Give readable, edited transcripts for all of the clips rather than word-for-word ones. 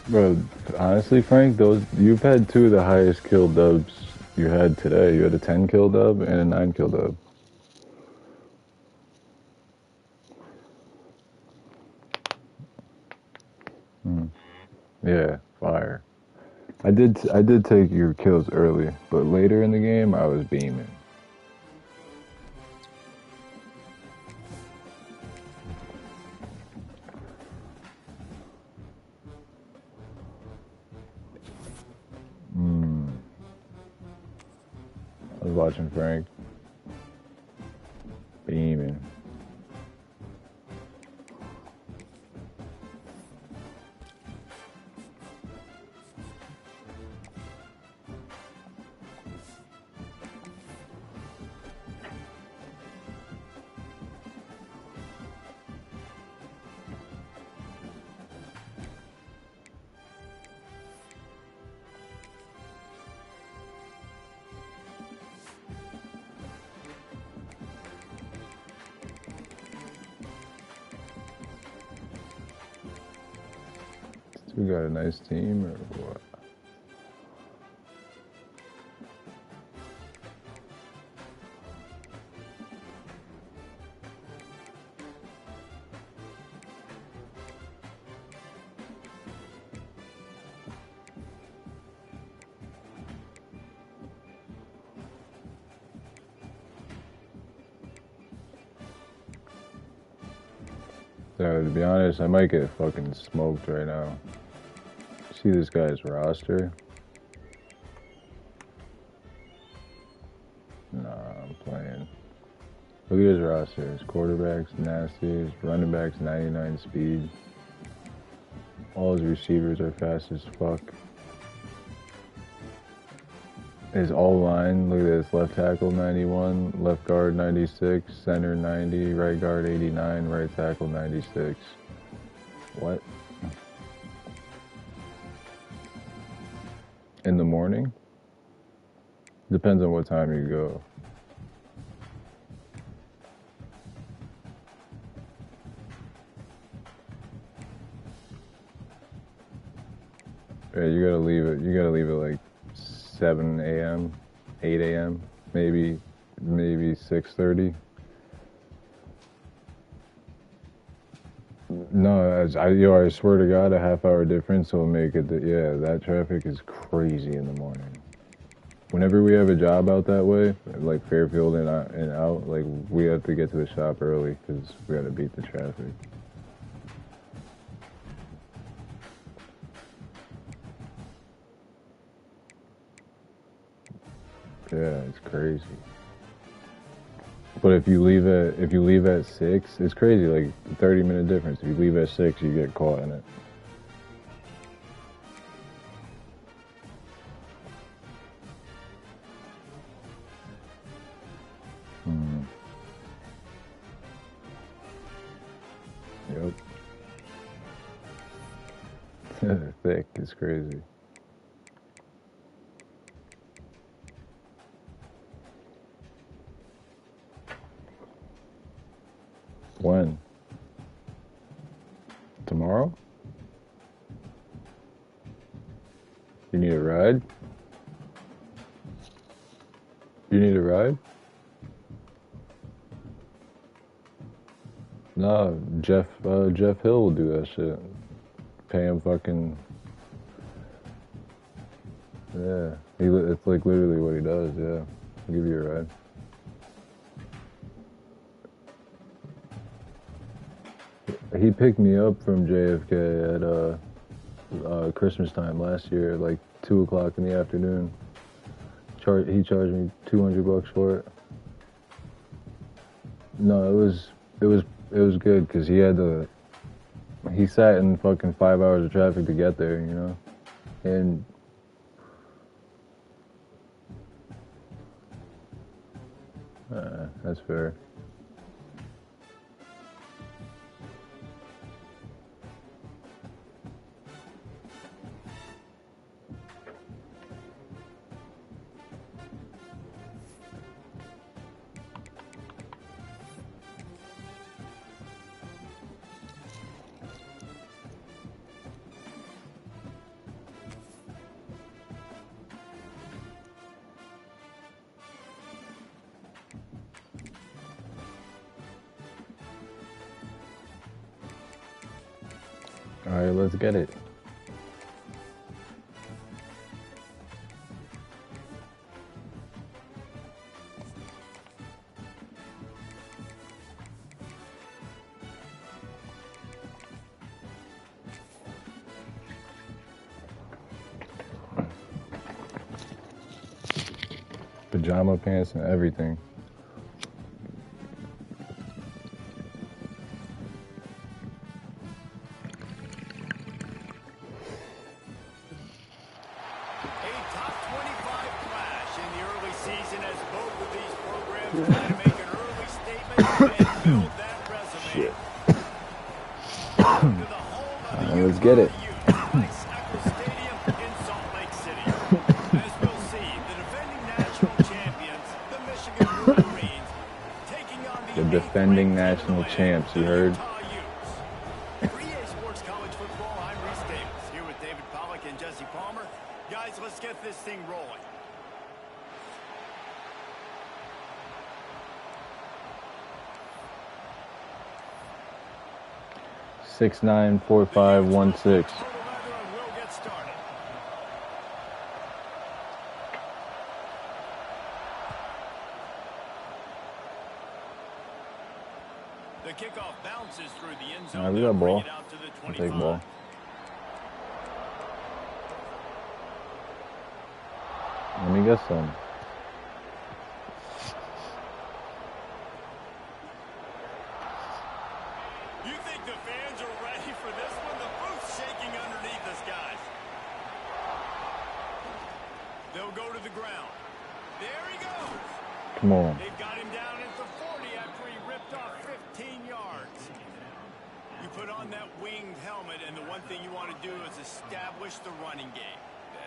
Bro, honestly, Frank, those you've had two of the highest kill dubs you had today. You had a 10 kill dub and a 9 kill dub. Mm. Yeah, fire. I did take your kills early, but later in the game I was beaming. Mm. I was watching Frank beaming. We got a nice team or what? So to be honest, I might get fucking smoked right now. See this guy's roster? Nah, I'm playing. Look at his roster. His quarterbacks, nasty. His running backs, 99 speed. All his receivers are fast as fuck. His O-line, look at this. Left tackle, 91. Left guard, 96. Center, 90. Right guard, 89. Right tackle, 96. What? In the morning? Depends on what time you go. Yeah, you gotta leave it. You gotta leave it like 7 a.m., 8 a.m., maybe 6:30. No, I swear to God, a half hour difference will make it. Yeah, that traffic is crazy in the morning. Whenever we have a job out that way, like Fairfield and out, like we have to get to the shop early because we got to beat the traffic. Yeah, it's crazy. But if you leave at 6, it's crazy. Like 30-minute difference. If you leave at 6, you get caught in it. Mm. Yep. Thick. It's crazy. When? Tomorrow? You need a ride? You need a ride? No, Jeff Hill will do that shit. Pay him fucking, yeah. It's like literally what he does. Yeah, I'll give you a ride. He picked me up from JFK at Christmas time last year, like 2 o'clock in the afternoon. He charged me $200 for it. No, it was good because he sat in fucking 5 hours of traffic to get there, you know, and that's fair. All right, let's get it. Pajama pants and everything. Shit. Let's get it. The defending national champs, you heard? Here with David Pollack and Jesse Palmer. Guys, let's get this thing rolling. Six 6'9", 4'5", 1'6". The kickoff bounces through the end zone. All right, we got ball. I'll take ball. Let me get some. You think the fans are ready for this one? The booth's shaking underneath us, guys. They'll go to the ground. There he goes. Come on. They've got him down at the 40 after he ripped off 15 yards. You put on that winged helmet, and the one thing you want to do is establish the running game.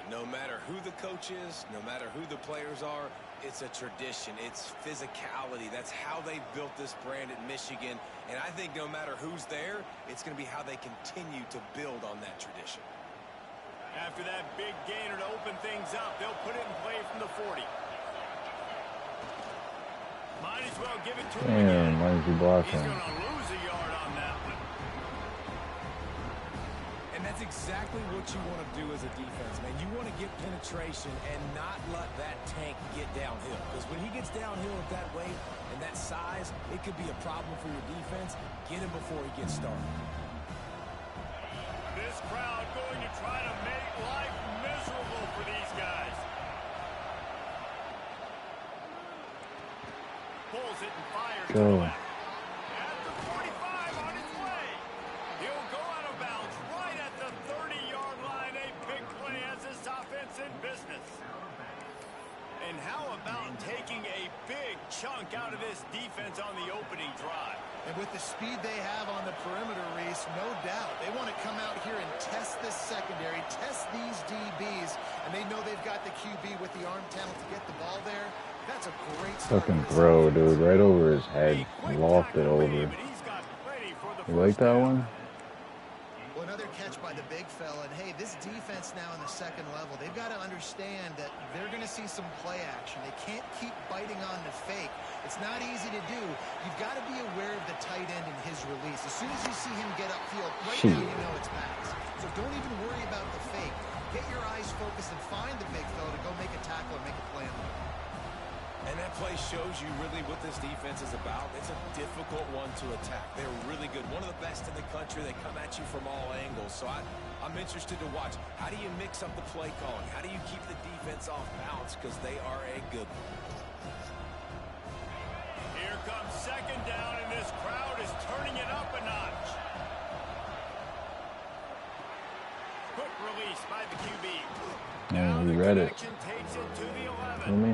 No matter who the coach is, no matter who the players are, it's a tradition. It's physicality. That's how they built this brand at Michigan. And I think no matter who's there, it's going to be how they continue to build on that tradition. After that big gainer to open things up, they'll put it in play from the 40. Might as well give it to him again. Why is he blocking? He's going to lose a yard on that one. And that's exactly what you want to do as a defense, man. You want to get penetration and not let that tank get downhill. Because when he gets downhill at that weight and that size, it could be a problem for your defense. Get him before he gets started. This crowd going to try to make life miserable for these guys. Pulls it and fires to the left. At the 45 on his way. He'll go out of bounds right at the 30-yard line. A big play as this offense in business. And how about taking a big chunk out of this defense on the opening drive? And with the speed they have on the perimeter, Reese, no doubt. They want to come out here and test this secondary, test these DBs, and they know they've got the QB with the arm talent to get the ball there. That's a great start. Fucking throw, dude. Right over his head. Lofted over. You like that one? Well, another catch by the big fella. And, hey, this defense now in the second level, they've got to understand that they're going to see some play action. They can't keep biting on the fake. It's not easy to do. You've got to be aware of the tight end and his release. As soon as you see him get upfield, right now you know it's pass. So don't even worry about the fake. Get your eyes focused and find the big fella to go make a tackle or make a play on him. And that play shows you really what this defense is about. It's a difficult one to attack. They're really good. One of the best in the country. They come at you from all angles. So I'm interested to watch. How do you mix up the play calling? How do you keep the defense off balance? Because they are a good one. Here comes second down, and this crowd is turning it up a notch. Quick release by the QB. Yeah, he read it. Takes it to the 11. You know me?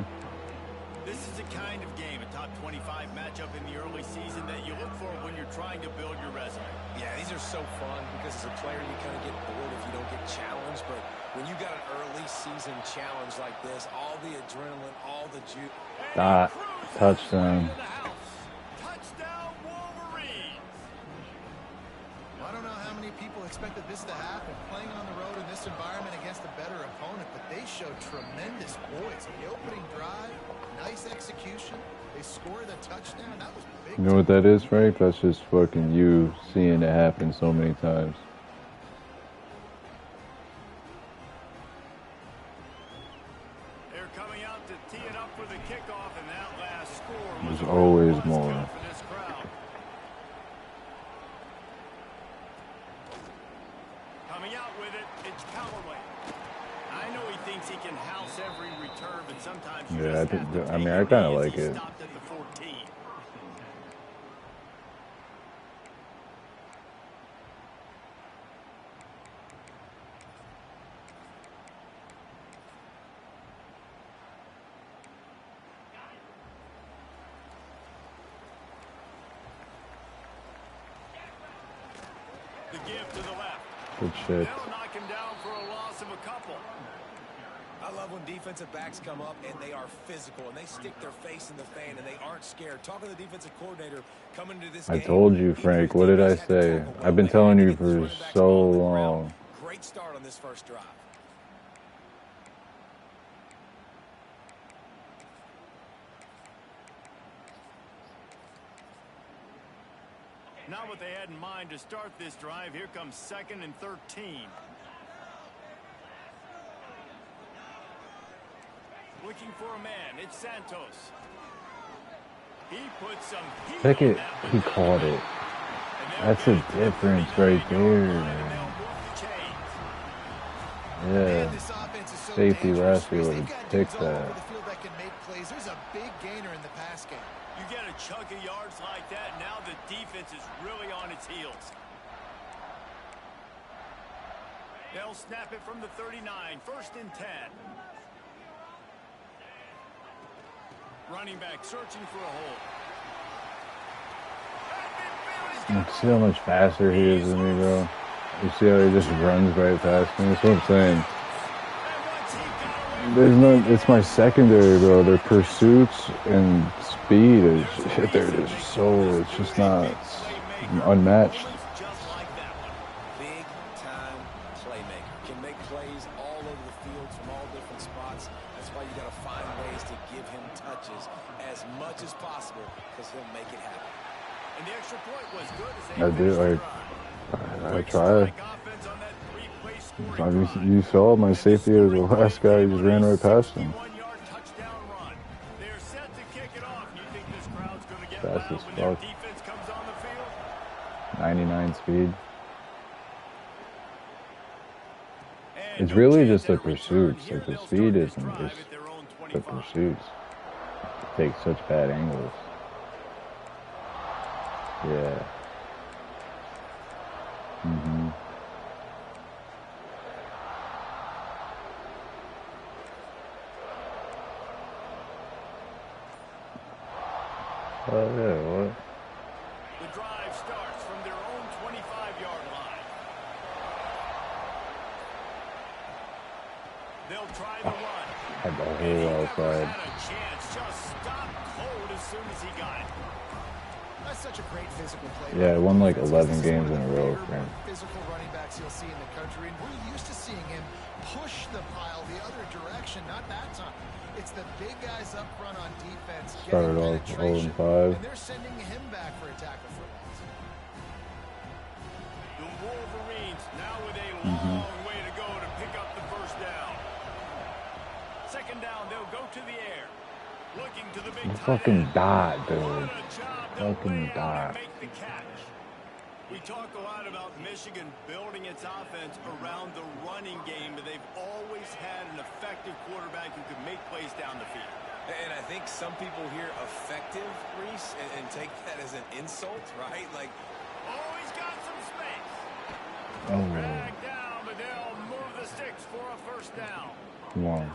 This is the kind of game, a top 25 matchup in the early season that you look for when you're trying to build your resume. Yeah, these are so fun because as a player you kind of get bored if you don't get challenged. But when you got an early season challenge like this, all the adrenaline, all the juice. Touchdown. Touchdown Wolverines. Well, I don't know how many people expected this to happen, playing on the road in this environment against a better opponent, but they showed tremendous poise. The opening drive, nice execution. They scored a touchdown. That was big. You know what that is, Frank? That's just fucking you seeing it happen so many times. There's always more. Coming out with it, it's Callaway. I know he thinks he can house every return, but sometimes you Yeah, just have to I mean, I take kind of it like easy. it. Stopped at the 14. The give to the left. Good shit. That'll knock him down for a loss of a couple. I love when defensive backs come up and they are physical and they stick their face in the fan and they aren't scared. Talking to the defensive coordinator coming into this I game, told you, Frank. What did I say? I've been telling you for so long. Great start on this first drive. Not what they had in mind to start this drive. Here comes 2nd and 13. Looking for a man. It's Santos. He puts some heat on Pickett, that he one. caught it. And That's the difference right there. Man, Yeah. this offense is so Safety dangerous, last year Reese. would They've have got picked dudes all over that. the field that can make plays. There's a big gainer in the pass game. You get a chunk of yards like that, now the defense is really on its heels. They'll snap it from the 39, 1st and 10. Running back searching for a hole. You see how much faster he is than me, bro? You see how he just runs right past me? That's what I'm saying. There's no, it's my secondary, bro. Their pursuits and speed is, they're just so, it's just not unmatched. Just like that one. Big time playmaker. Can make plays all over the field from all different spots. That's why you got to find ways to give him touches as much as possible because he'll make it happen. And the extra point was good as they I do, finished the I drive. try. Offense on that three-play scoring drive. You saw my safety was the last guy who just ran right past him. 61-yard touchdown run. They're set to kick it off. You think this crowd's going to get Fast loud as when their fuck. defense comes on the field? 99 speed. And It's no really chance just the at a return pursuits. here. Like the They'll speed start this isn't, drive it's at their own the 25. pursuits. Take such bad angles. Yeah. Mm-hmm. Oh yeah, what? The drive starts from their own 25-yard line. They'll try the run. Had the And he hole never outside. had a chance. Just stopped cold as soon as he got it. That's such a great physical play. Yeah, I won like This is 11 one games of in a the row, bigger, Frank. more physical running backs you'll see in the country, and we're used to seeing him push the pile the other direction. Not that time. It's the big guys up front on defense Started getting off penetration, 0-5. and they're sending him back for a tackle for loss. The Wolverines now with a long way to go to pick up the first down. 2nd down, they'll go to the air. Looking to the big tight Fucking end. dot, What dude. a job. They'll Fucking lay out dot. and make the catch. We talk a lot about Michigan building its offense around the running game, but they've always had an effective quarterback who could make plays down the field. And I think some people hear effective, Reese, and take that as an insult, right? Like, Always got some space. Oh, Drag down, but they'll move the sticks for a first down. come on.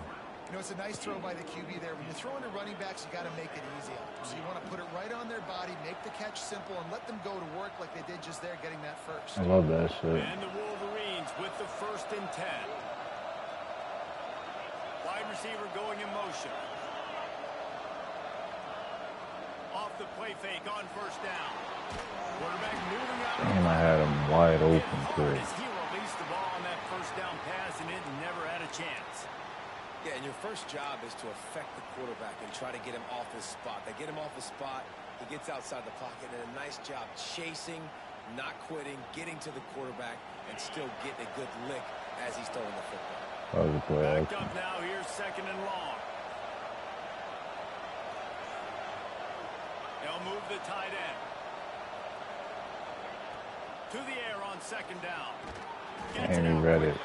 You know, it's a nice throw by the QB there. When you're throwing to running backs, you got to make it easy on them. So you want to put it right on their body, make the catch simple, and let them go to work like they did just there, getting that first. I love that shit. And the Wolverines with the 1st and 10. Wide receiver going in motion. Off the play fake on 1st down. Quarterback moving out. Damn, I had him wide open too. Hard as he released the ball on that 1st down pass, and it never had a chance. yeah, and your first job is to affect the quarterback and try to get him off his spot. They get him off his spot, he gets outside the pocket, and a nice job chasing, not quitting, getting to the quarterback, and still getting a good lick as he's throwing the football. That was a play Back action. up now, here's 2nd and long. They'll move the tight end. To the air on second down. Gets And it he out read quickly. it.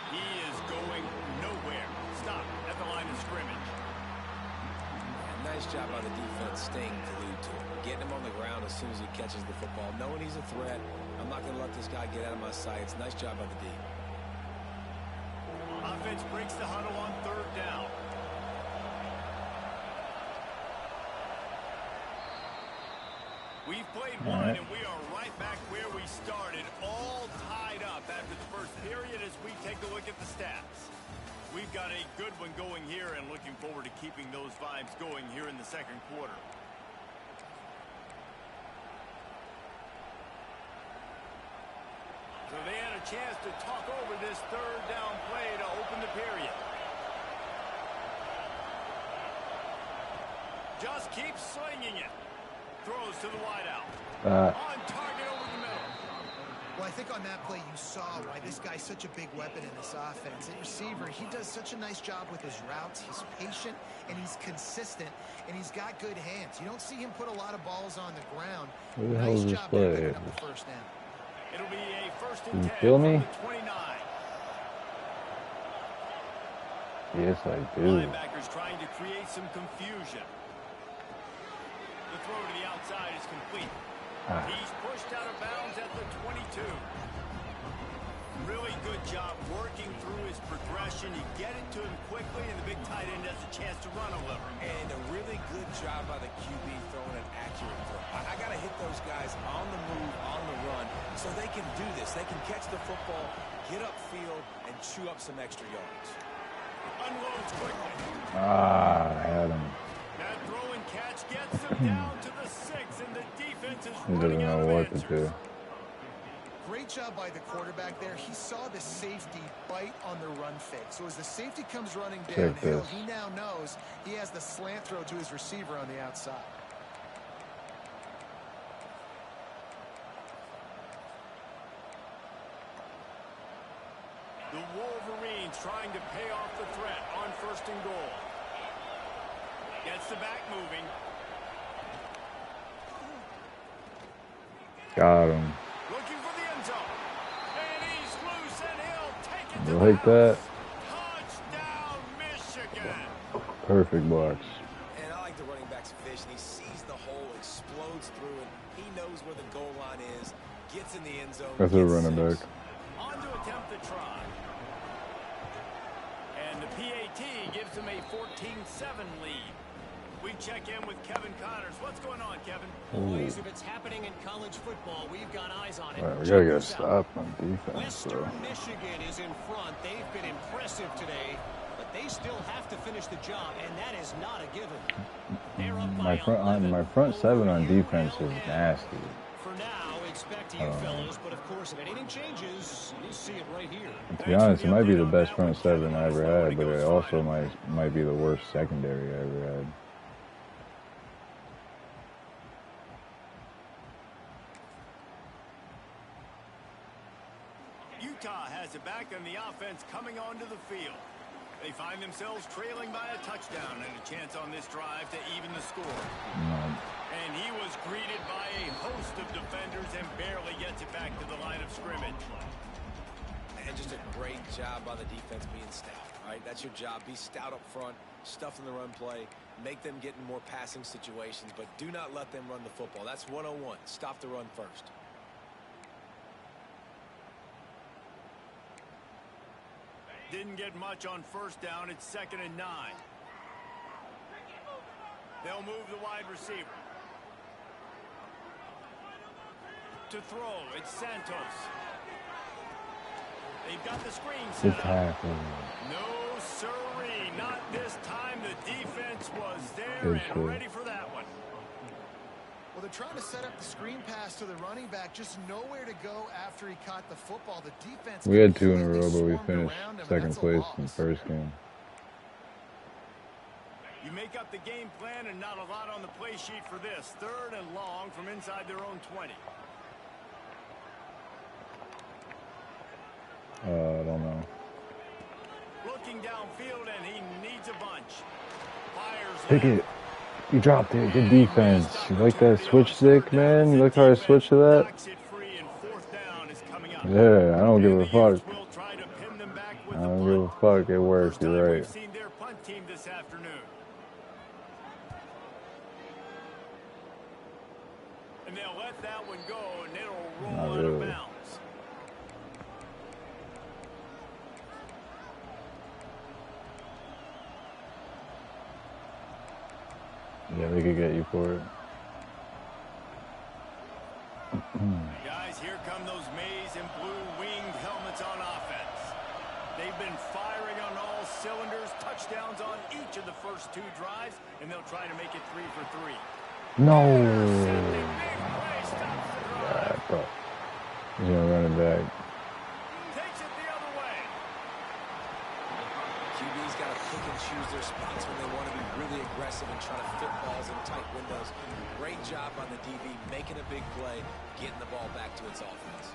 He is going nowhere. Stop at the line of scrimmage. Nice job by the defense staying glued to him. Getting him on the ground as soon as he catches the football. Knowing he's a threat. I'm not going to let this guy get out of my sights. Nice job by the D. Offense breaks the huddle on third down. We've played one, and we are right back where we started, all tied up after the first period as we take a look at the stats. We've got a good one going here and looking forward to keeping those vibes going here in the second quarter. So they had a chance to talk over this third down play to open the period. Just keeps slinging it. Throws to the wideout. On target over the middle. Well, I think on that play you saw why this guy's such a big weapon in this offense. At receiver, he does such a nice job with his routes. He's patient, and he's consistent, and he's got good hands. You don't see him put a lot of balls on the ground. Who the hell is this Nice job there play? picking up the first down. It'll be a first and 10 You feel me? from the 29. Yes, I do. Linebackers trying to create some confusion. The throw to the outside is complete. He's pushed out of bounds at the 22. Really good job working through his progression. You get it to him quickly, and the big tight end has a chance to run a little. And a really good job by the QB throwing an accurate throw. I got to hit those guys on the move, on the run, so they can do this. They can catch the football, get upfield, and chew up some extra yards. Unloads quickly. I had him. That throw and catch gets him down to the 6, and the defense is He doesn't running out know of what to answers. do. Great job by the quarterback there. He saw the safety bite on the run fake. So as the safety comes running downhill, he now knows he has the slant throw to his receiver on the outside. The Wolverines trying to pay off the threat on first and goal. Gets the back moving. Got him. Looking for the end zone. And he's loose, and he'll take it to Like the that. house. Touchdown, Michigan. Perfect box. And I like the running back's vision. He sees the hole, explodes through it. He knows where the goal line is, gets in the end zone. That's a gets running six. back. On to attempt the try. And the PAT gives him a 14-7 lead. We check in with Kevin Connors. What's going on, Kevin? Boys, if it's happening in college football, we've got eyes on it. All right, we Check gotta get a this out. stop on defense, bro. Western Michigan is in front. They've been impressive today, but they still have to finish the job, and that is not a given. They're up by 11. My front seven on defense is nasty. For now, expect you fellows, but of course, if anything changes, you'll see it right here. To be honest, it might be the best front seven I ever had, but it also might be the worst secondary I ever had. Utah has it back on the offense coming onto the field. They find themselves trailing by a touchdown and a chance on this drive to even the score. And he was greeted by a host of defenders and barely gets it back to the line of scrimmage. And just a great job by the defense being stout, right? That's your job. Be stout up front, stuff in the run play, make them get in more passing situations, but do not let them run the football. That's 101. Stop the run first. Didn't get much on first down. It's 2nd and 9. They'll move the wide receiver. To throw, it's Santos. They've got the screen set Good up. tackle. No siree, not this time. The defense was there Good and shit. ready for that one. Well, they're trying to set up the screen pass to the running back, just nowhere to go after he caught the football. The defense. We had 2 in a completely row, but we swarmed finished around him, and second that's a place in the loss. first game. You make up the game plan and not a lot on the play sheet for this. 3rd and long from inside their own 20. I don't know. Looking downfield, and he needs a bunch. Fires Pick left. it. You dropped it. Good defense. You like that switch stick, man? You like how I switched to that? Yeah, I don't give a fuck. I don't give a fuck. It worked. You're right. And they'll let that one go, and it'll roll Not out of really. bounds. Yeah, they could get you for it. Guys, here come those maize and blue winged helmets on offense. They've been firing on all cylinders, touchdowns on each of the first 2 drives, and they'll try to make it 3 for 3. No. Yeah, I thought he's gonna run it back. takes it the other way. QB's got to pick and choose their spots when they want to be really aggressive and try to fit balls in tight windows. Great job on the DB, making a big play, getting the ball back to its offense.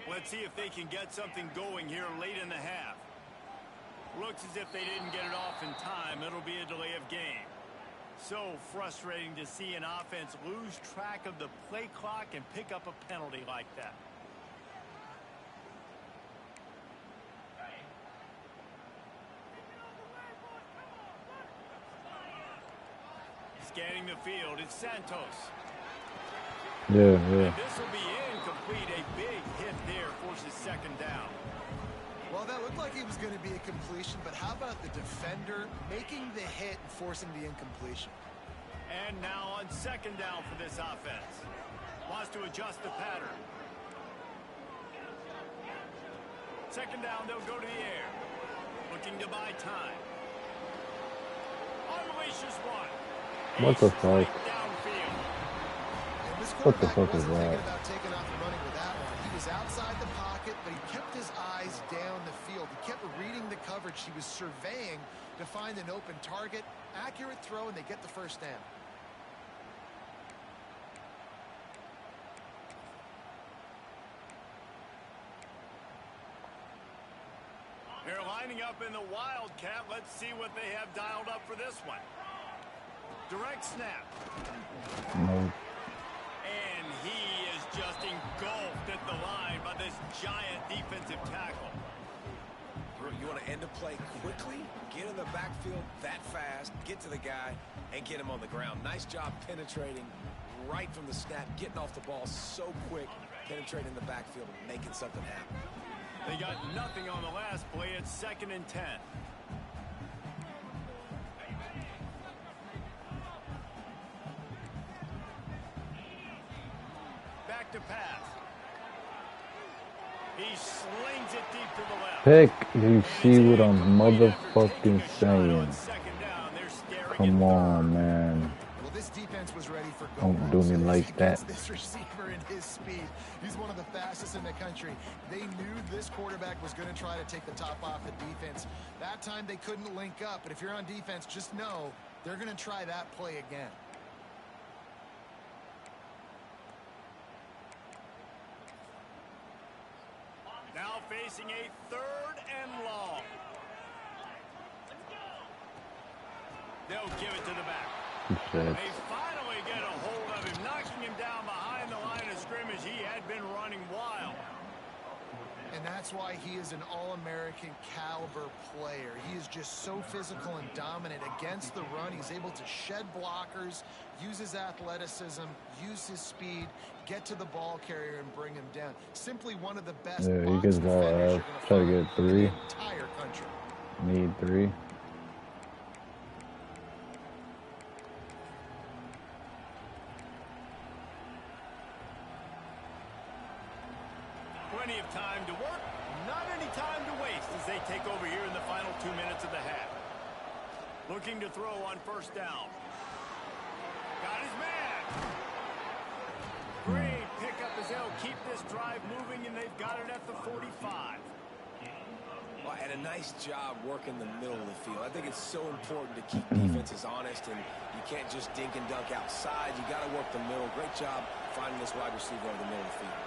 Let's see if they can get something going here late in the half. Looks as if they didn't get it off in time. It'll be a delay of game. So frustrating to see an offense lose track of the play clock and pick up a penalty like that. Scanning the field, it's Santos. Yeah. This will be incomplete. A big hit there forces second down. Well, that looked like it was going to be a completion, but how about the defender making the hit and forcing the incompletion? And now on second down for this offense. Wants to adjust the pattern. Second down, they'll go to the air. Looking to buy time. Unleashes one. What the fuck? What the fuck is that? About taking off and running with that one. He was outside the pocket, but he kept his eyes down the field. He kept reading the coverage. He was surveying to find an open target. Accurate throw, and they get the first down. They're lining up in the Wildcat. Let's see what they have dialed up for this one. Direct snap. No. And he is just engulfed at the line by this giant defensive tackle. You want to end a play quickly, get in the backfield that fast, get to the guy, and get him on the ground. Nice job penetrating right from the snap, getting off the ball so quick, penetrating the backfield and making something happen. They got nothing on the last play. It's 2nd and 10. Back to pass. He slings it deep to the left. Pick. You see what I'm motherfucking saying? Come on, man. Well, this defense was ready for Don't do me like that. This receiver and his speed. He's one of the fastest in the country. They knew this quarterback was going to try to take the top off the defense. That time they couldn't link up. But if you're on defense, just know they're going to try that play again. Now facing a 3rd and long. They'll give it to the back. They finally get a hold of him, knocking him down behind the line of scrimmage. He had been running wild. And that's why he is an All-American caliber player. He is just so physical and dominant against the run. He's able to shed blockers, use his athleticism, use his speed, get to the ball carrier and bring him down. Simply one of the best. Yeah, he gets ball out. Try to get 3. In the entire country. Need 3. Plenty of time to work, not any time to waste as they take over here in the final 2 minutes of the half. Looking to throw on 1st down. Got his man. Great pickup as they'll keep this drive moving, and they've got it at the 45. Well, and a nice job working the middle of the field. I think it's so important to keep defenses honest, and you can't just dink and dunk outside. You got to work the middle. Great job finding this wide receiver over the middle of the field.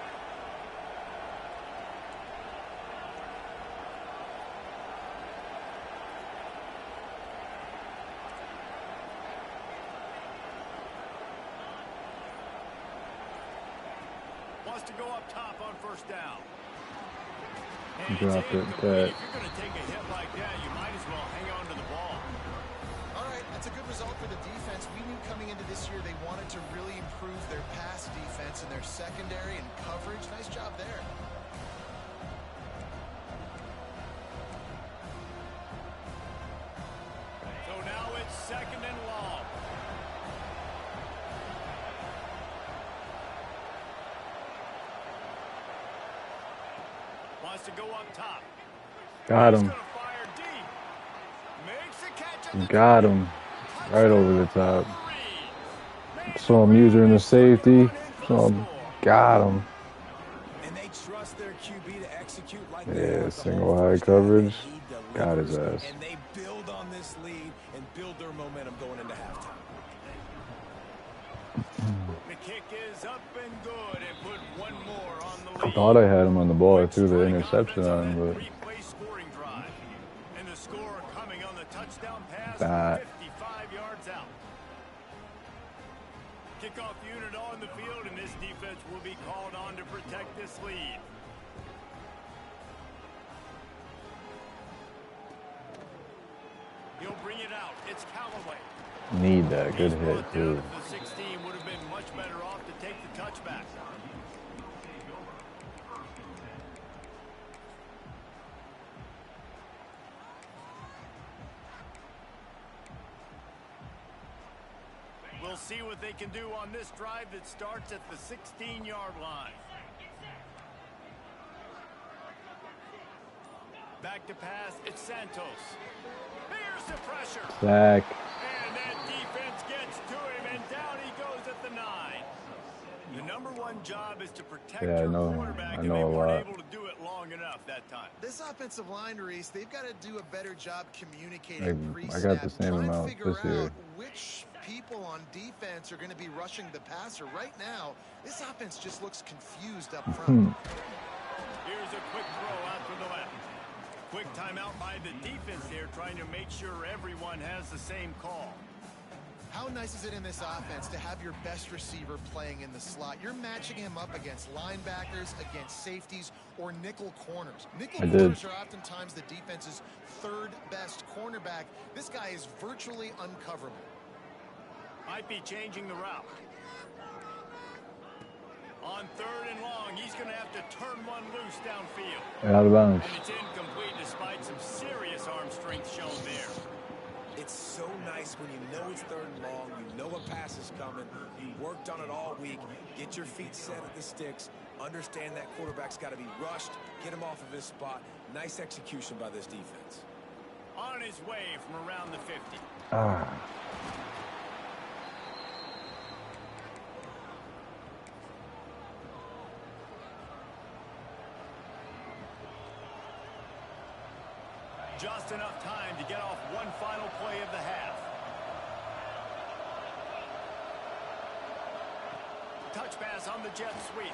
Wants to go up top on first down. Drop it, If you're going to take a hit like that, you might as well hang on to the ball. All right, that's a good result for the defense. We knew coming into this year they wanted to really improve their pass defense and their secondary and coverage. Nice job there. So now it's 2nd and long. Wants to go up top. Got him. He's gonna fire deep. Makes a catch at the Got him. Right over the top. Saw him using the safety. Saw him. Got him. And they trust their QB to execute like Yeah, single high coverage. Got his ass. And they build on this lead and build their momentum going into halftime. The kick is up and good, and put one more on the lead. Thought I had him on the ball. I threw the interception on him, but Three-play scoring drive. And the score coming on the touchdown pass, That. 55 yards out. Kickoff unit on the field, and this defense will be called on to protect this lead. He'll bring it out. It's Callaway. need that. Good He's hit, brought down too. at the 16, would have been much better off to take the touchback. We'll see what they can do on this drive that starts at the 16-yard line. Back to pass, it's Santos. Here's the pressure. Sack. And that defense gets to him, and down he goes at the 9. The number one job is to protect Yeah, I your know. quarterback, I and know they a weren't lot. able to do it long enough that time. This offensive line, Reese, they've got to do a better job communicating I got the pre-snap. same Try and amount figure this year. out which people on defense are going to be rushing the passer. Right now, this offense just looks confused up front. Here's a quick throw out to the left. Quick timeout by the defense there, trying to make sure everyone has the same call. How nice is it in this offense to have your best receiver playing in the slot? You're matching him up against linebackers, against safeties, or nickel corners. Nickel corners are oftentimes the defense's third best cornerback. This guy is virtually uncoverable. Might be changing the route. On 3rd and long, he's going to have to turn one loose downfield. Out of bounds. And it's incomplete despite some serious arm strength shown there. It's so nice when you know it's 3rd and long, you know a pass is coming, you worked on it all week, get your feet set at the sticks, understand that quarterback's got to be rushed, get him off of his spot. Nice execution by this defense. On his way from around the 50. Just enough time to get off one final play of the half. Touch pass on the jet sweep.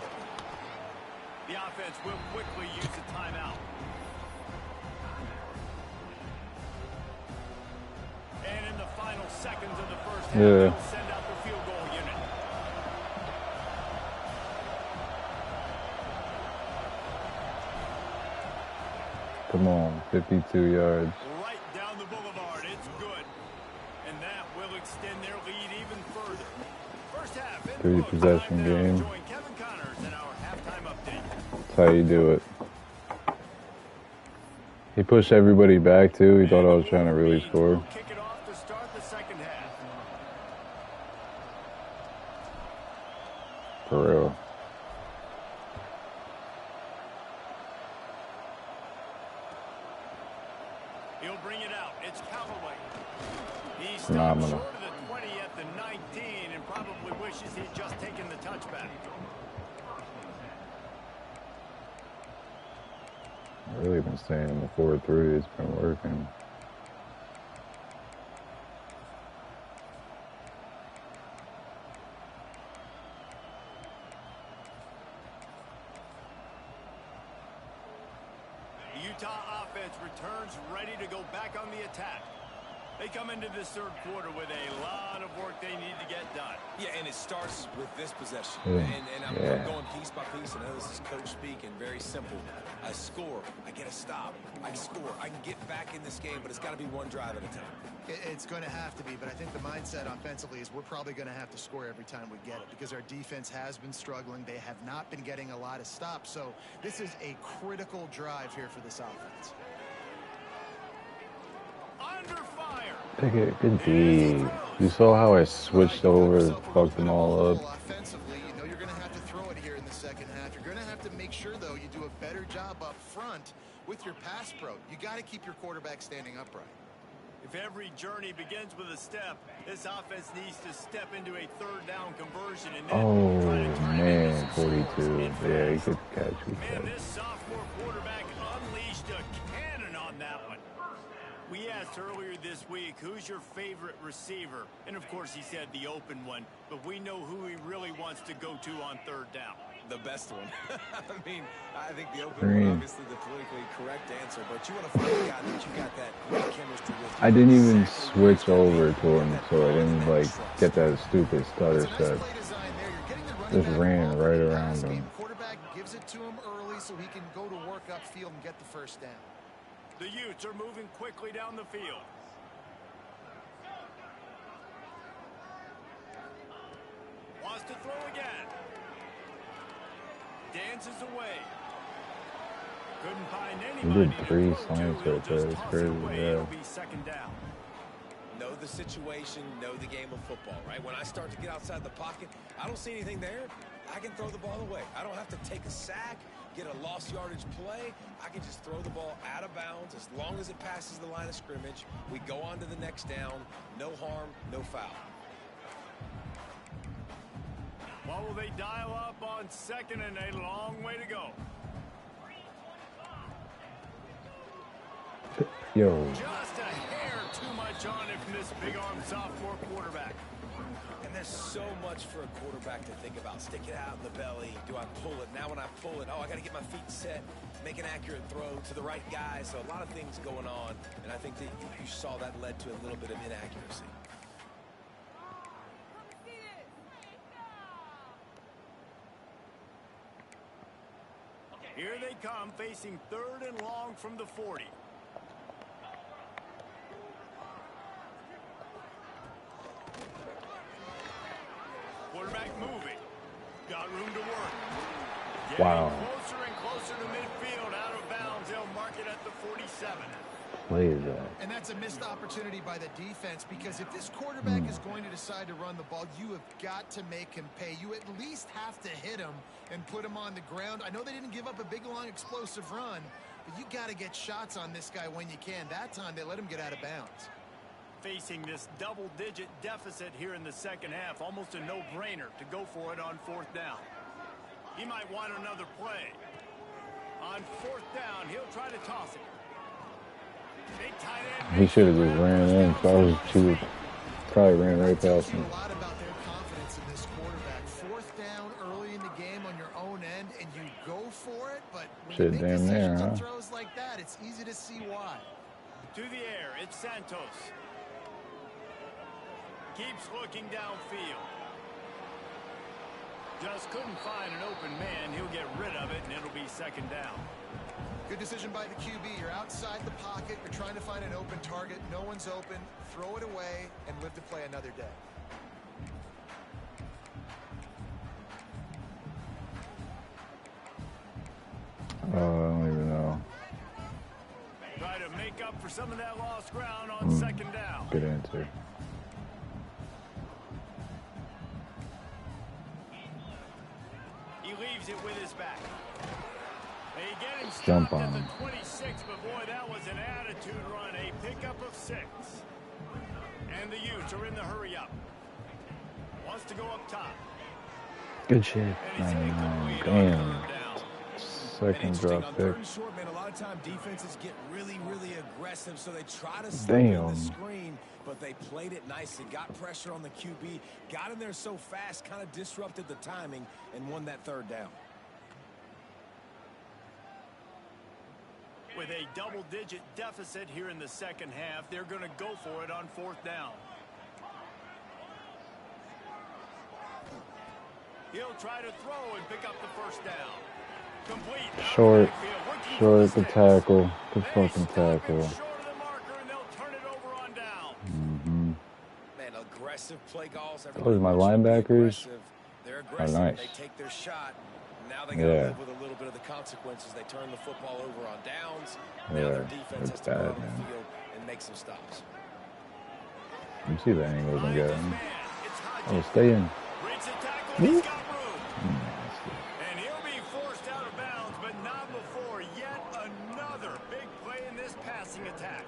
The offense will quickly use a timeout. And in the final seconds of the first half, they'll send out the field goal unit. Come on, 52 yards. Right down the boulevard. It's good. And that will extend their lead even further. First half. 3-possession game. Join Kevin Connors in our halftime update. That's how you do it. He pushed everybody back, too. He thought I was trying to really score. Kick it off to start the second half. For real. He'll bring it out. It's Callaway. He's stopped Phenomenal. short of the 20 at the 19 and probably wishes he'd just taken the touchback. I've really been staying in the 4-3. It's been working. The Utah offense returns ready to go back on the attack. They come into this third quarter with a lot of work they need to get done. Yeah, and it starts with this possession. Yeah. And I'm going piece by piece. I know this is coach speaking, very simple. I score, I get a stop. I score, I can get back in this game, but it's got to be one drive at a time. It's going to have to be, but I think the mindset offensively is we're probably going to have to score every time we get it because our defense has been struggling. They have not been getting a lot of stops, so this is a critical drive here for this offense. Under fire. Pick it. Good D. You saw how I switched over, fucked them all up. Offensively, you know you're going to have to throw it here in the second half. You're going to have to make sure, though, you do a better job up front with your pass pro. You got to keep your quarterback standing upright. If every journey begins with a step, this offense needs to step into a third down conversion. And then Oh, man, 42. Yeah, he could catch. Man, this sophomore quarterback unleashed a cannon on that one. We asked earlier this week, who's your favorite receiver? And, of course, he said the open one. But we know who he really wants to go to on third down. The best one. I mean, I think the open one, obviously the politically correct answer, but you want to find a guy that you got that great chemistry with. I didn't even switch over to him, so I didn't, like, get that stupid stutter set. Just ran right around him. Quarterback gives it to him early so he can go to work upfield and get the first down. The Utes are moving quickly down the field. Wants to throw again. Dances away. Couldn't find anybody. He did 3 slants right there. It's crazy. Yeah. It'll be second down. Know the situation, know the game of football, right? When I start to get outside the pocket, I don't see anything there. I can throw the ball away. I don't have to take a sack, get a lost yardage play. I can just throw the ball out of bounds as long as it passes the line of scrimmage. We go on to the next down. No harm, no foul. What will they dial up on second and a long way to go? Yo. Just a hair too much on it from this big-arm sophomore quarterback. And there's so much for a quarterback to think about. Stick it out in the belly. Do I pull it? Now when I pull it, I got to get my feet set, make an accurate throw to the right guy. So a lot of things going on, and I think that you saw that led to a little bit of inaccuracy. Here they come, facing third and long from the 40. Quarterback moving. Got room to work. Wow. Getting closer and closer to midfield. Out of bounds. They'll mark it at the 47. Play that. And that's a missed opportunity by the defense because if this quarterback is going to decide to run the ball, you have got to make him pay. You at least have to hit him and put him on the ground. I know they didn't give up a big, long, explosive run, but you got to get shots on this guy when you can. That time they let him get out of bounds. Facing this double-digit deficit here in the second half, almost a no-brainer to go for it on fourth down. He might want another play. On fourth down, he'll try to toss it. Big tight end. He should have just ran in. She would probably ran right past him. A lot about their confidence in this quarterback. Fourth down early in the game on your own end, and you go for it, but when you make decisions on throws like that, it's easy to see why. To the air, it's Santos. Keeps looking downfield. Just couldn't find an open man. He'll get rid of it, and it'll be second down. Good decision by the QB. You're outside the pocket. You're trying to find an open target. No one's open. Throw it away and live to play another day. I don't even know. Try to make up for some of that lost ground on second down. Good answer. He leaves it with his back. They get him Jump on at him. the 26, but boy, that was an attitude run. A pickup of 6. And the Utes are in the hurry up. Wants to go up top. Good shit. And he's incomplete on Damn. third down. second drop on pick. 3rd and short, man, a lot of time defenses get really, really aggressive, so they try to slip in the screen, but they played it nicely, got pressure on the QB, got in there so fast, kind of disrupted the timing, and won that 3rd down. With a double-digit deficit here in the second half, they're going to go for it on 4th down. He'll try to throw and pick up the 1st down. Complete. Short the tackle, the fucking tackle. Man, aggressive play calls. Those are my linebackers. They're Oh, aggressive. nice. They take their shot. Now they got to live with a little bit of the consequences. They turn the football over on downs. Now their defense has to go on the field and make some stops. You see the angles I'm getting. Oh, stay in. And he'll be forced out of bounds, but not before yet another big play in this passing attack.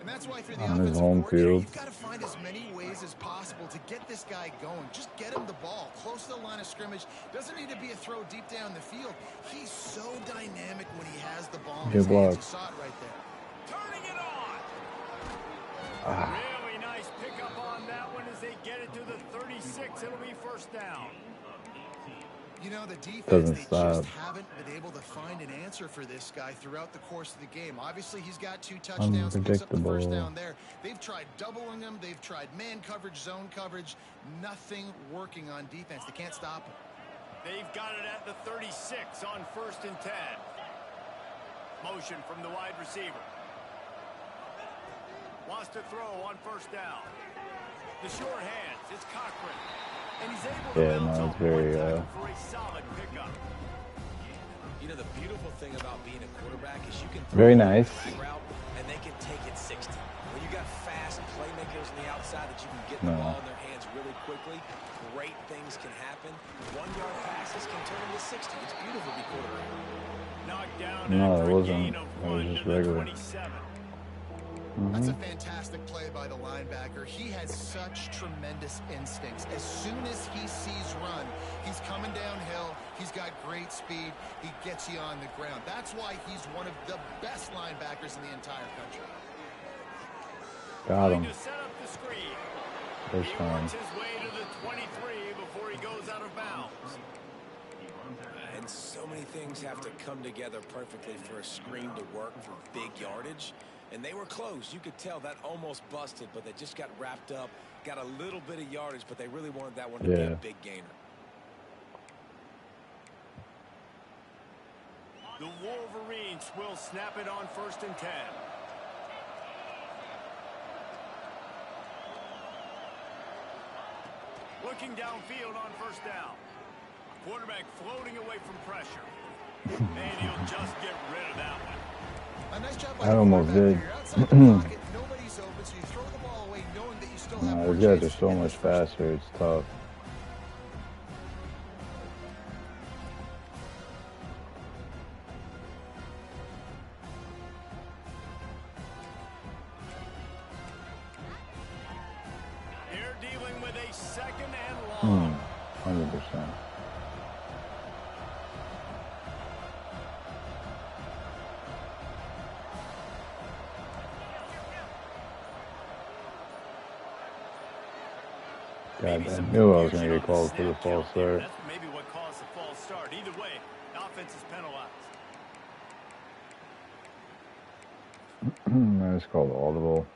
And that's why for the On his offensive home coordinator, field. you've got to find as many ways as possible to get this guy going. Just get him the ball close to the line of scrimmage. Doesn't need to be a throw deep down the field. He's so dynamic when he has the ball in his hands. You saw it right there. Turning it on. Really nice pickup on that one as they get it to the 36. It'll be 1st down. You know, the defense, Doesn't they stop. just haven't been able to find an answer for this guy throughout the course of the game. Obviously, he's got 2 touchdowns. He picks up the 1st down there. They've tried doubling him. They've tried man coverage, zone coverage. Nothing working on defense. They can't stop him. They've got it at the 36 on 1st and 10. Motion from the wide receiver. Wants to throw on 1st down. The short hands. It's Cochran. And he's able to bounce off one tackle for a solid pickup. You know, the beautiful thing about being a quarterback is you can Very nice. route and they can take it 60. When you got fast playmakers on the outside that you can get the ball in their hands really quickly, great things can happen. 1-yard passes can turn into 60. It's beautiful to be quarterback. Knocked down No, it after a wasn't. gain of It was 1 just to the regular. 27. That's a fantastic play by the linebacker. He has such tremendous instincts. As soon as he sees run, he's coming downhill. He's got great speed. He gets you on the ground. That's why he's one of the best linebackers in the entire country. Got him. To set up the screen. First He time. works his way to the 23 before he goes out of bounds. And so many things have to come together perfectly for a screen to work for big yardage. And they were close. You could tell that almost busted, but they just got wrapped up, got a little bit of yardage, but they really wanted that one to be a big gainer. The Wolverines will snap it on 1st and 10. Looking downfield on 1st down. Quarterback floating away from pressure. And he'll just get rid of that one. A nice job by I almost did. Outside the pocket, nobody's open, so you throw the ball away knowing that you still have more These guys are chances so to get much those first. faster. It's tough. They're dealing with a 2nd and long. 100%. God, I knew I was going to get called for the false start. That's maybe what caused the false start. Either way, the offense is penalized. That's called audible.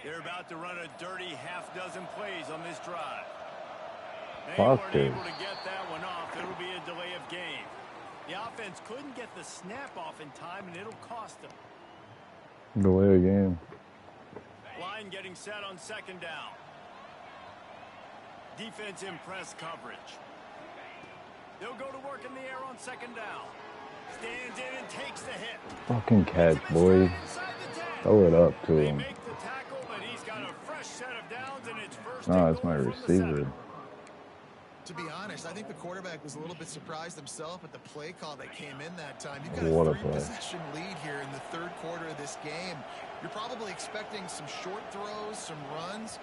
They're about to run a dirty half-dozen plays on this drive. They Fuck weren't this. able to get that one off. It'll be a delay of game. The offense couldn't get the snap off in time, and it'll cost them. Delay a game. Line getting set on 2nd down. Defense in press coverage. They'll go to work in the air on 2nd down. Stands in and takes the hit. Fucking catch, boy. Inside the 10. Throw it up to They him. make the tackle, but he's got a fresh set of downs, and it's 1st No, and it's my goal from the receiver. 7. To be honest, honest, I think the quarterback was a little bit surprised himself at the play call that came in that time. You've got What a a play. 3-possession lead here in the third quarter of this game. You're probably expecting some short throws, some runs.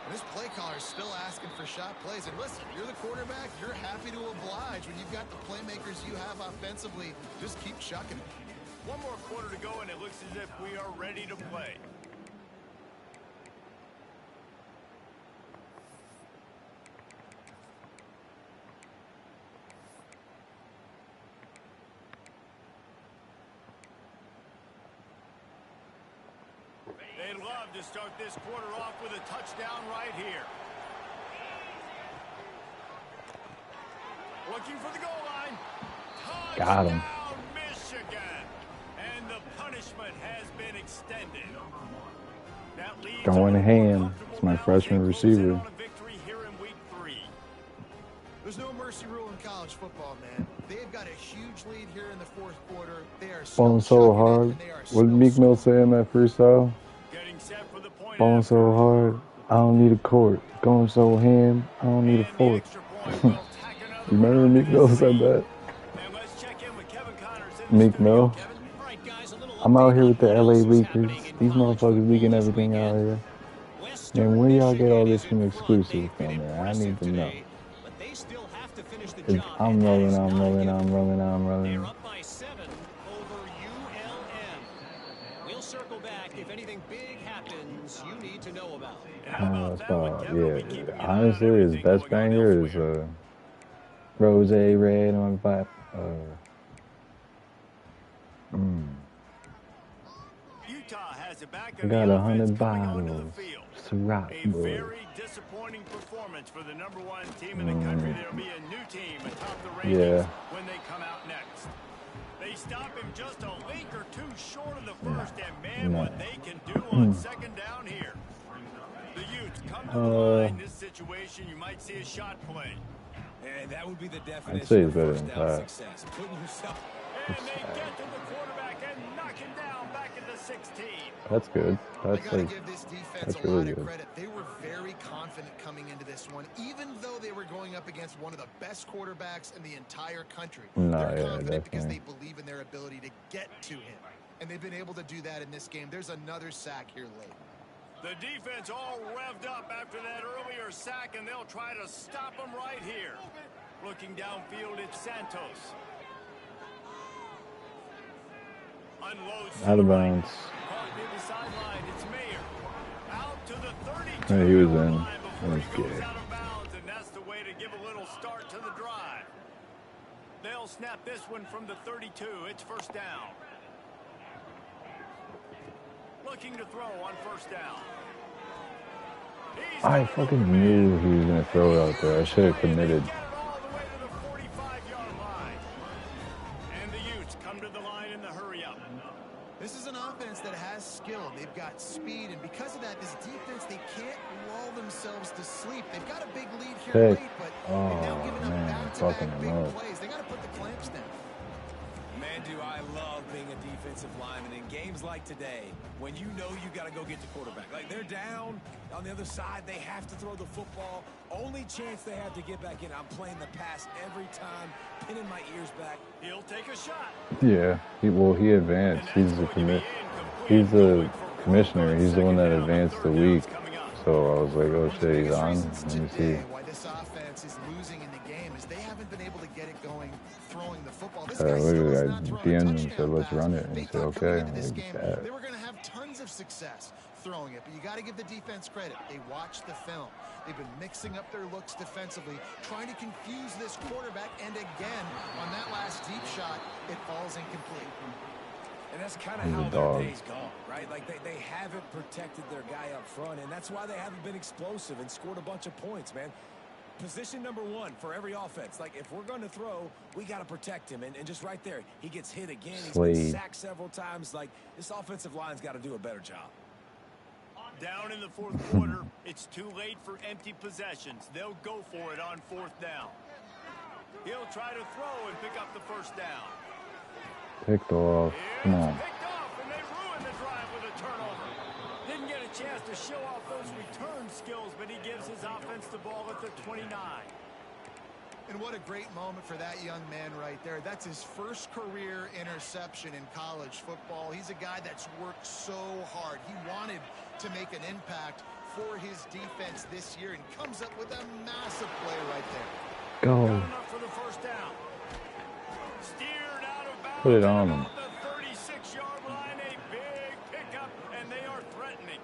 And this play caller is still asking for shot plays. And listen, you're the quarterback. You're happy to oblige when you've got the playmakers you have offensively. Just keep chucking it. One more quarter to go, and it looks as if we are ready to play. They'd love to start this quarter off with a touchdown right here. Looking for the goal line. Got him. Touchdown, Michigan. And the punishment has been extended. That leads Going to a ham. comfortable It's my now freshman as they close in receiver. on a victory here in week 3. There's no mercy rule in college football, man. They've got a huge lead here in the fourth quarter. They are Bowling still so chucking it, hard. and they are What still did Meek Mill say in that freestyle? Getting set for the point Bowling after. so hard. I don't need a court. Going so ham. I don't need a And the fork. extra point will tack another You remember one Meek to Mill the said seed. that? And let's check in with Kevin Connors in the Meek studio. Mill. Kevin? All right, guys, a little I'm out update here on with the what LA else is leakers. happening in These college motherfuckers leaking football this everything out weekend. here. Western Man, where y'all get all Michigan this is from in front. exclusive They've been from, man? I need impressive to know. today, but they still have to finish the It's, job, I'm and that rolling, is I'm not a rolling, given. I'm rolling, I'm They're rolling. up by 7 over ULM. We'll circle back if anything big happens you need to know about. And how about that one, Kevin? We'll be keeping an eye on Honestly, his everything best going on banger is elsewhere. Rose Red on vibe. Utah has it back I in got the 100 offense coming onto bottles. the field. Ciroc A boy. very disappointing performance for the #1 team in the country. There'll be a new team atop the rankings Yeah. when they come out next. They stop him just a link or two short of the first, and man, what they can do on second down here. The Utes come to the line. In this situation, you might see a shot play. And that would be the I'd say definition it's of better first than down Pat. success. Putting yourself. And they get to the quarterback and knock him down back at the 16. That's good. I That's got to like, give this defense that's a lot really of good. credit. They were very confident coming into this one, even though they were going up against one of the best quarterbacks in the entire country. Nah, They're yeah, confident because they definitely. believe in their ability to get to him. And they've been able to do that in this game. There's another sack here late. The defense all revved up after that earlier sack, and they'll try to stop him right here. Looking downfield, it's Santos. Unloads to Out the of right. bounds. Caught near the sideline, it's Mayer. Out to the 32. Yeah, he was in. Line before That was he goes gay. out of bounds, and that's the way to give a little start to the drive. They'll snap this one from the 32. It's first down. Looking to throw on first down. He's I got it fucking open, knew man. he was going to throw it out there. I should have committed. Get it all the way to the 45-yard line. And the Utes come to the line in the hurry-up. This is an offense that has skill. They've got speed, and because of that, this defense, they can't lull themselves to sleep. They've got a big lead here Pick. late, but Oh, they've now given man, up fucking back-to-back big him up. plays. They got to put the clamps down. Man, do I love being a defensive lineman in games like today when you know you got to go get the quarterback. Like, they're down on the other side. They have to throw the football. Only chance they have to get back in. I'm playing the pass every time, pinning my ears back. He'll take a shot. Yeah. He advanced. He's the commissioner. He's the one that advanced the week. So I was like, oh shit, he's on. Let me see. Why this offense is losing in the game is they haven't been able to get it going throwing the football. This guy Look still at has that not guy thrown a DM'd him and touchdown said, let's pass. run it. And They he said, thought coming okay. into this Like game, that. they were going to have tons of success throwing it, but you got to give the defense credit. They watched the film. They've been mixing up their looks defensively, trying to confuse this quarterback, and again, on that last deep shot, it falls incomplete. And that's kind of He's a how dog. their day's gone, right? Like, they haven't protected their guy up front, and that's why they haven't been explosive and scored a bunch of points, man. Position number 1 for every offense. Like, if we're going to throw, we got to protect him. And just right there, he gets hit again. He's been Slade. sacked several times. Like, this offensive line's got to do a better job. Down in the fourth quarter, it's too late for empty possessions. They'll go for it on fourth down. He'll try to throw and pick up the first down. Picked off. Come It's on. picked off, and they ruin the drive with a turnover. Didn't get a chance to show off those return skills, but he gives his offense the ball at the 29. And what a great moment for that young man right there. That's his first career interception in college football. He's a guy that's worked so hard. He wanted to make an impact for his defense this year and comes up with a massive play right there. Go. Got enough for the first down. Steered out of bounds. Put it on him. The 36-yard line, a big pickup, and they are threatening.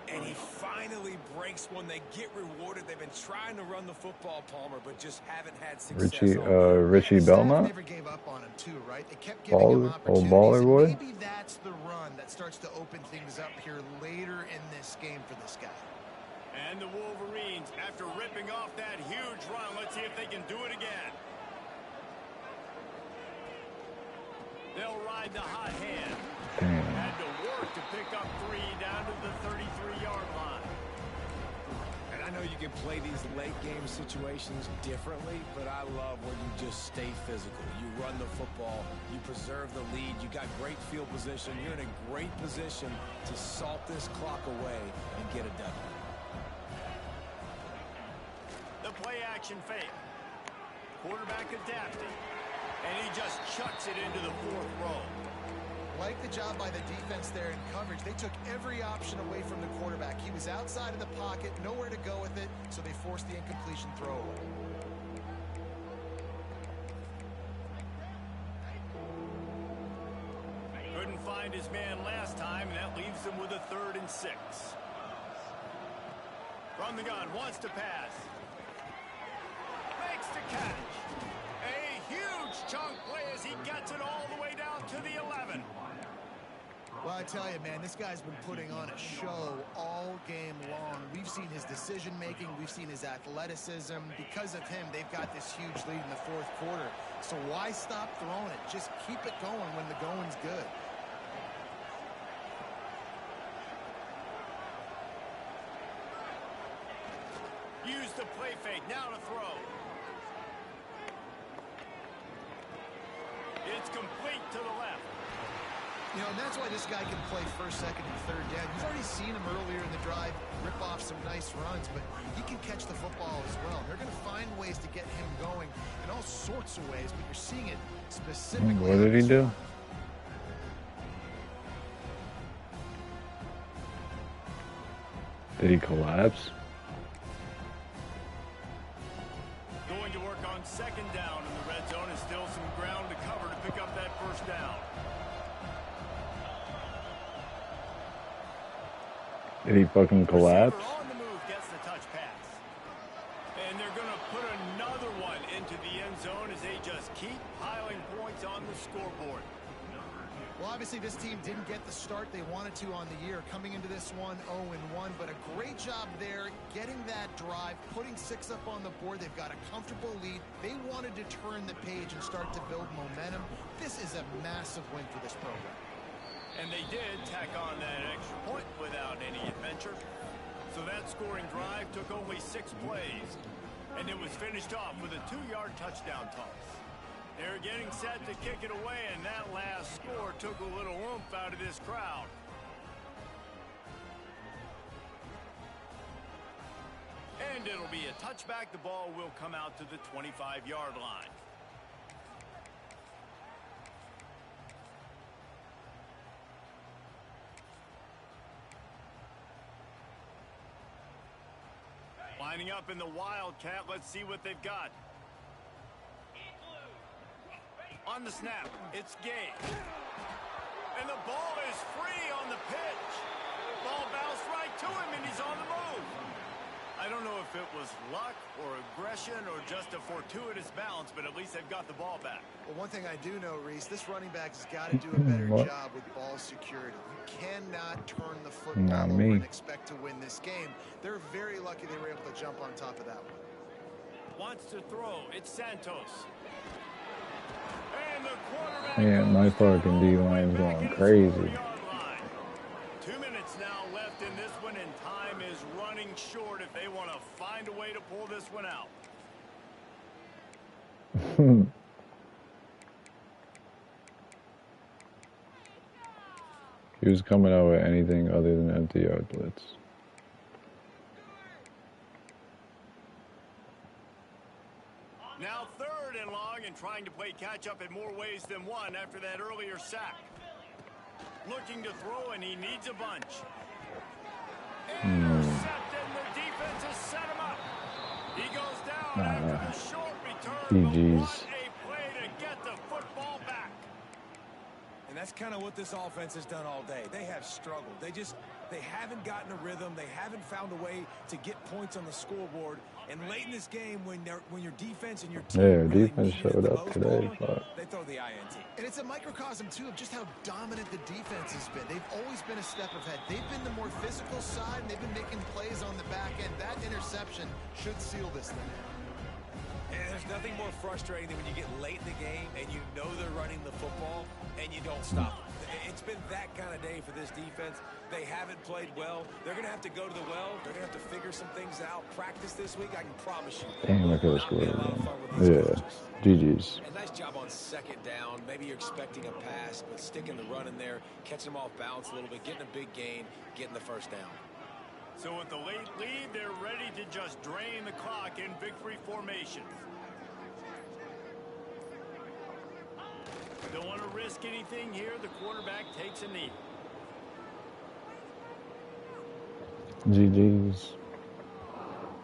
And he finally breaks one. They get rewarded. They've been trying to run the football, Palmer, but just haven't had success. Richie Belmont? Never gave up on him too, right? They kept giving him opportunities. Baller boy? Maybe that's the run that starts to open things up here later in this game for this guy. And the Wolverines, after ripping off that huge run, let's see if they can do it again. They'll ride the hot hand. Damn. Had to work to pick up 3 down to the 33-yard line. And I know you can play these late game situations differently, but I love when you just stay physical. You run the football, you preserve the lead, you got great field position, you're in a great position to salt this clock away and get it done. The play action fake. Quarterback adapting. And he just chucks it into the 4th row. Like the job by the defense there in coverage. They took every option away from the quarterback. He was outside of the pocket, nowhere to go with it, so they forced the incompletion throw away. Couldn't find his man last time, and that leaves him with a 3rd and 6. From the gun, wants to pass. Makes the catch. A huge chunk play as he gets it all the way down to the 11. Well, I tell you, man, this guy's been putting on a show all game long. We've seen his decision-making. We've seen his athleticism. Because of him, they've got this huge lead in the 4th quarter. So why stop throwing it? Just keep it going when the going's good. Use the play fake. Now to throw. It's complete to the left. You know, and that's why this guy can play 1st, 2nd, and 3rd down. You've already seen him earlier in the drive rip off some nice runs, but he can catch the football as well. They're going to find ways to get him going in all sorts of ways, but you're seeing it specifically. What did he do? Did he collapse? Going to work on 2nd down in the red zone, and still some ground to cover to pick up that 1st down. Did he fucking collapse? Receiver on the move gets the touch pass. And they're going to put another one into the end zone as they just keep piling points on the scoreboard. Well, obviously this team didn't get the start they wanted to on the year, coming into this one 0-1, but a great job there getting that drive, putting 6 up on the board. They've got a comfortable lead. They wanted to turn the page and start to build momentum. This is a massive win for this program. And they did tack on that extra point without any adventure. So that scoring drive took only 6 plays, and it was finished off with a 2-yard touchdown toss. They're getting set to kick it away, and that last score took a little oomph out of this crowd. And it'll be a touchback. The ball will come out to the 25-yard line. Lining up in the Wildcat. Let's see what they've got. On the snap, it's Gay. And the ball is free on the pitch. Ball bounced right to him, and he's on the move. I don't know if it was luck or aggression or just a fortuitous bounce, but at least they've got the ball back. Well, one thing I do know, Reese, this running back has got to do a better job with ball security. You cannot turn the football over and expect to win this game. They're very lucky they were able to jump on top of that one. Wants to throw. It's Santos. And the quarterback. Yeah, my fucking D-line's going crazy. 2 minutes now left in this one, and time is running short if they want to find a way to pull this one out. He was coming out with anything other than empty yard blitz. third and long and trying to play catch-up in more ways than one after that earlier sack. Looking to throw, and he needs a bunch. Intercepted, the defense has set him up. He goes down after the short return. GG's. What a play to get the football back. And that's kind of what this offense has done all day. They have struggled. They haven't gotten a rhythm. They haven't found a way to get points on the scoreboard. And late in this game, when your defense and your team really defense showed up today. They throw the INT. And it's a microcosm, too, of just how dominant the defense has been. They've always been a step ahead. They've been the more physical side, and they've been making plays on the back end. That interception should seal this thing. And there's nothing more frustrating than when you get late in the game and you know they're running the football and you don't stop them. It's been that kind of day for this defense. They haven't played well. They're going to have to go to the well. They're going to have to figure some things out. Practice this week, I can promise you. Damn, I could have scored again. Yeah, GG's. A nice job on second down. Maybe you're expecting a pass, but sticking the run in there, catching them off balance a little bit, getting a big gain, getting the first down. So with the late lead, they're ready to just drain the clock in victory formation. Don't want to risk anything here. The quarterback takes a knee. GG's.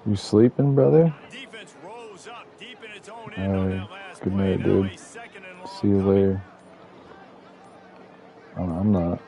You sleeping, brother? Defense rose up deep in its own end on that last good play. night, Now dude. a second and long See you coming. later. I'm not.